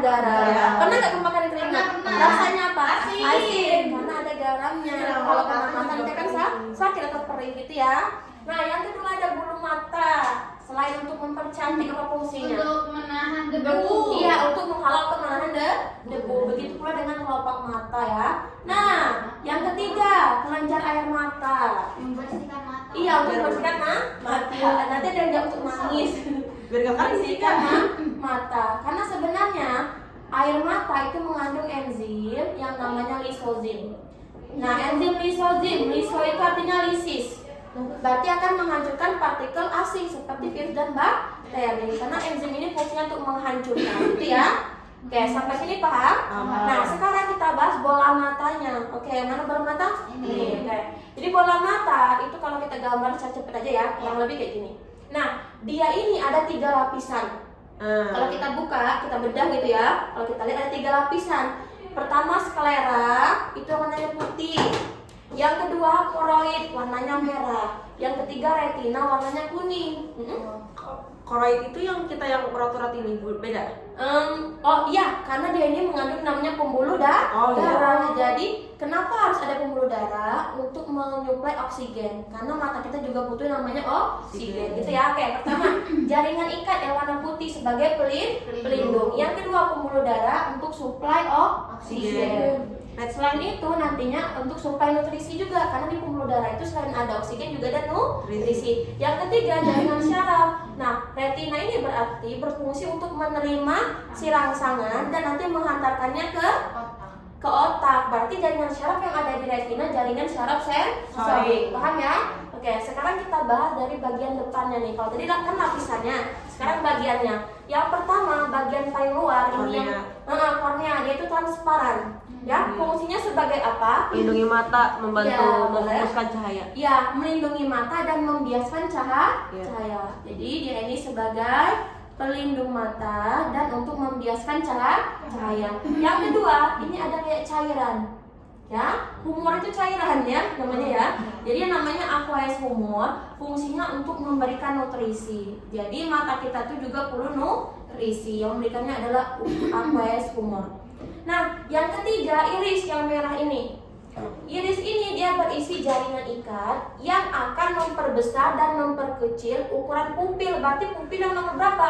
garam. Ya. Pernah nggak kamu makan keringat? Pernah. Rasanya apa? Asin. Karena ada garamnya. Ya, Kalau kena asin mata juga nanti kan perih. sakit atau perih gitu ya. Nah, yang kedua ada bulu mata. Selain untuk mempercantik, apa fungsinya? Untuk menahan debu. Iya, untuk menghalau kemana debu. Begitu pula dengan kelopak mata ya. Nah, yang ketiga kelenjar air mata. Membersihkan mata. Iya, untuk membersihkan mata. Nanti ada yang untuk nangis. Biar gak Membersihkan mata. Karena sebenarnya air mata itu mengandung enzim yang namanya lisozim. Nah, enzim lisozim, liso itu artinya lisis. Berarti akan menghancurkan partikel asing seperti virus dan bakteri. Karena enzim ini fungsinya untuk menghancurkan, gitu ya. Oke, sampai sini paham? Paham. Nah, sekarang kita bahas bola matanya. Oke, yang mana bola mata? Ini. Oke. Jadi bola mata itu kalau kita gambar secara cepet aja ya, kurang lebih kayak gini. Nah, dia ini ada 3 lapisan. Kalau kita buka, kita bedah gitu ya. Kalau kita lihat ada 3 lapisan. Pertama sklera, itu warnanya putih. Yang kedua koroid, warnanya merah. Yang ketiga retina, warnanya kuning. Koroid itu yang kita yang urat-urat ini beda. Oh iya, karena dia ini mengandung namanya pembuluh Oh, iya. darah. Jadi kenapa harus ada pembuluh darah? Untuk menyuplai oksigen. Karena mata kita juga butuh namanya oksigen, gitu ya. Oke, pertama jaringan ikat yang warna putih sebagai pelindung. Yang kedua pembuluh darah untuk suplai oksigen. Nah, selain itu nantinya untuk suplai nutrisi juga, karena di pembuluh darah itu selain ada oksigen juga ada nutrisi. Yang ketiga jaringan syaraf. Nah, retina ini berarti berfungsi untuk menerima si rangsangan dan nanti menghantarkannya ke otak. Berarti jaringan syaraf yang ada di retina jaringan syaraf sensorik. Paham ya? Oke, sekarang kita bahas dari bagian depannya nih. Kalau tadi kan lapisannya, sekarang bagiannya. Yang pertama bagian paling luar ini yang kornea, dia itu transparan. Ya, fungsinya sebagai apa? Melindungi mata, membantu Ya, memfokuskan cahaya. Ya, melindungi mata dan membiaskan cahaya. Jadi dia ini sebagai pelindung mata dan untuk membiaskan cahaya. Yang kedua, ini ada kayak cairan. Ya, humor itu cairan ya namanya ya. Jadi yang namanya aqueous humor fungsinya untuk memberikan nutrisi. Jadi mata kita tuh juga perlu nutrisi. Yang memberikannya adalah aqueous humor. Nah, yang ketiga iris yang merah ini. Iris ini dia berisi jaringan ikat yang akan memperbesar dan memperkecil ukuran pupil. Berarti pupil yang nomor berapa?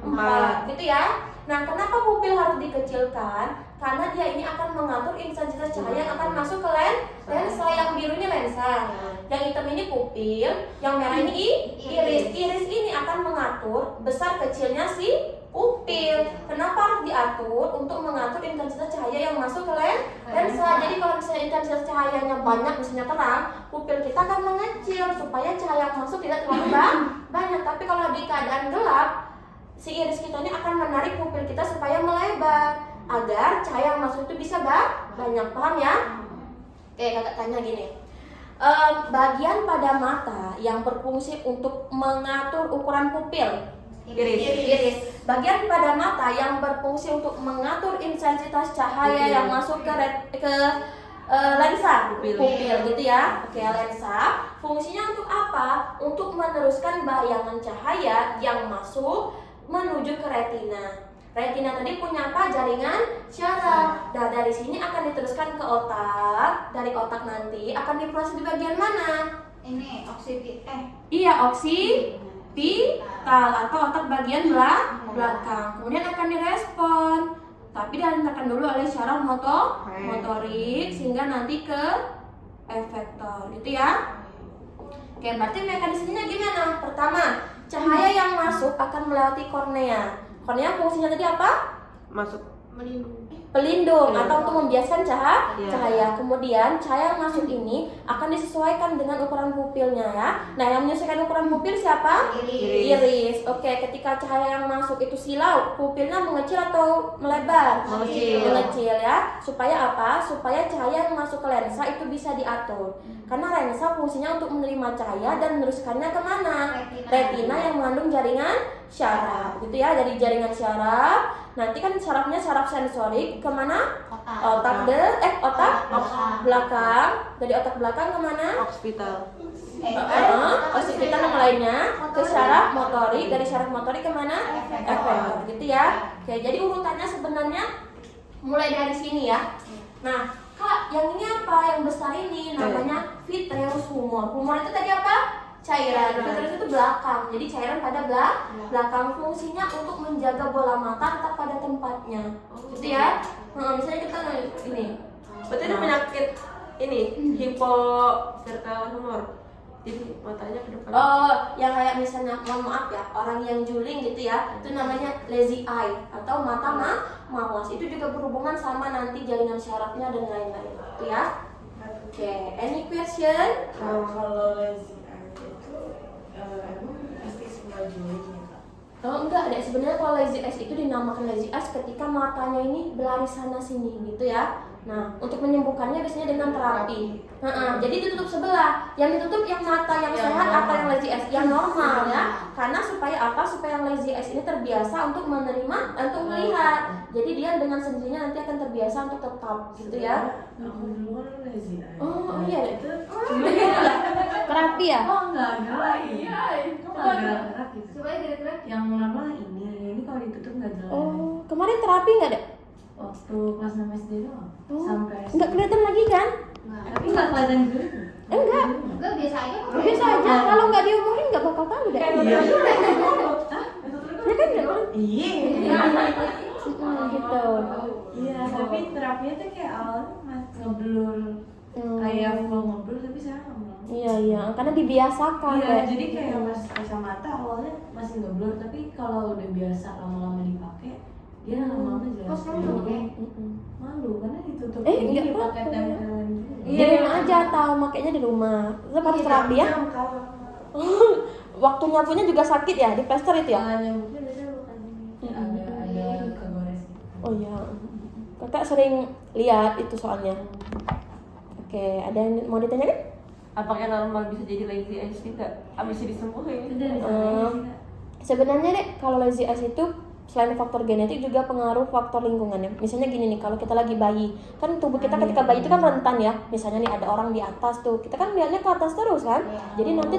4, gitu ya. Nah, kenapa pupil harus dikecilkan? Karena dia ini akan mengatur intensitas cahaya yang akan masuk ke lensa. Yang biru ini lensa, yang hitam ini pupil, yang merah ini iris. Iris ini akan mengatur besar kecilnya si pupil. Kenapa harus diatur? Untuk mengatur intensitas cahaya yang masuk ke lensa. Jadi kalau misalnya intensitas cahayanya banyak, misalnya terang, pupil kita akan mengecil supaya cahaya yang masuk tidak terlalu banyak. Tapi kalau di keadaan gelap, si iris kita ini akan menarik pupil kita supaya melebar agar cahaya yang masuk itu bisa banyak. Paham ya? Oke, kakak tanya gini. Bagian pada mata yang berfungsi untuk mengatur ukuran pupil. Iris. Bagian pada mata yang berfungsi untuk mengatur intensitas cahaya yang masuk ke lensa pupil gitu ya. Oke, lensa fungsinya untuk apa? Untuk meneruskan bayangan cahaya yang masuk menuju ke retina. Retina tadi punya apa? Jaringan syaraf. Nah, dari sini akan diteruskan ke otak. Dari otak nanti akan diproses di bagian mana? Ini Iya, oksipital atau otak bagian belakang. Kemudian akan direspon, tapi diantarkan dulu oleh syaraf motorik sehingga nanti ke efektor, gitu ya. Oke, berarti mekanismenya gimana? Pertama, cahaya yang masuk akan melewati kornea. Kornea fungsinya tadi apa? Masuk Pelindung Iya. atau untuk membiaskan Iya. cahaya. Kemudian cahaya yang masuk ini akan disesuaikan dengan ukuran pupilnya ya. Nah, yang menyesuaikan ukuran pupil siapa? Iris. Oke, ketika cahaya yang masuk itu silau, pupilnya mengecil atau melebar? Mengecil ya. Supaya apa? Supaya cahaya yang masuk ke lensa itu bisa diatur. Karena lensa fungsinya untuk menerima cahaya dan meneruskannya kemana? Retina yang mengandung jaringan syaraf, gitu ya. Dari jaringan syaraf, nanti kan syarafnya syaraf sensorik kemana? Otak belakang. Dari otak belakang kemana? Hospital. Osi vital nama lainnya ke syaraf motorik, dari syaraf motorik kemana? Efektor, gitu ya. Oke, jadi urutannya sebenarnya mulai dari sini ya. Nah, Kak, yang ini apa? Yang besar ini namanya vitreous humor. Humor itu tadi apa? Cairan. Vitreous itu belakang. Jadi cairan pada belakang, fungsinya untuk menjaga bola mata tetap pada tempatnya. Gitu ya. Misalnya kita ini. Berarti ini penyakit ini hipovertal humor. Jadi matanya ke depan. Yang kayak misalnya, mohon maaf ya, orang yang juling gitu ya, itu namanya lazy eye atau mata mawas. Itu juga berhubungan sama nanti jaringan syarafnya dan lain-lain, gitu ya. Oke, any question? Kalau lazy eye itu emang pasti semua juling ya Kak? Oh enggak, deh. Sebenarnya kalau lazy eyes itu dinamakan lazy eyes ketika matanya ini berlari sana sini, gitu ya. Nah, untuk menyembuhkannya biasanya dengan terapi. Jadi ditutup sebelah. Yang ditutup yang mata yang sehat atau yang lazy eyes? Yang normal ya. Karena supaya apa? Supaya yang lazy eyes ini terbiasa untuk menerima, untuk melihat. Jadi dia dengan sendirinya nanti akan terbiasa untuk tetap, gitu ya. Aku dulu kan lazy eye. Oh iya deh. Itu Terapi ya? oh enggak gerak ini. Enggak gerak-gerak gitu. Coba gerak-gerak. Yang normal ini kalau ditutup enggak jelas. Oh, kemarin terapi nggak deh? Waktu kelas 6 SD doang. Oh, Sampai nggak kelihatan lagi kan? tapi enggak kelihatan gitu. Enggak. Enggak, biasa aja kok. Biasa aja. Kalau nggak diumurin nggak bakal tahu deh. Iya. Ya kan nggak? Iya. Gitu. Iya, tapi terapinya tuh kayak awalnya ngeblur. Kayak full ngeblur tapi sekarang nggak mau. Iya, karena dibiasakan. Iya, deh. jadi kayak pas kacamata awalnya masih ngeblur, tapi kalau udah biasa lama-lama dipakai, dia lama-lama jelas. Terus kamu nggak pakai? Malu karena ditutup Eh, ini nggak dipakai apa-apa. tempelan. Di rumah aja atau makainya di rumah. Tetap harus terapi ya. Waktu nyapunya juga sakit ya, di plester itu ya? Tangan nyambuknya biasanya bukan ini. Ada kegores gitu. Oh iya. Kakak sering lihat itu soalnya. Oke, ada yang mau ditanyakan? Apakah normal bisa jadi lazy eyes tidak? Abis disembuhin? Udah bisa Eh, aja sih, Kak. Sebenarnya deh, kalau lazy eyes itu selain faktor genetik juga pengaruh faktor lingkungannya. Misalnya gini nih, kalau kita lagi bayi, kan tubuh kita ketika bayi itu kan rentan ya. Misalnya nih ada orang di atas tuh, kita kan lihatnya ke atas terus kan. Jadi nanti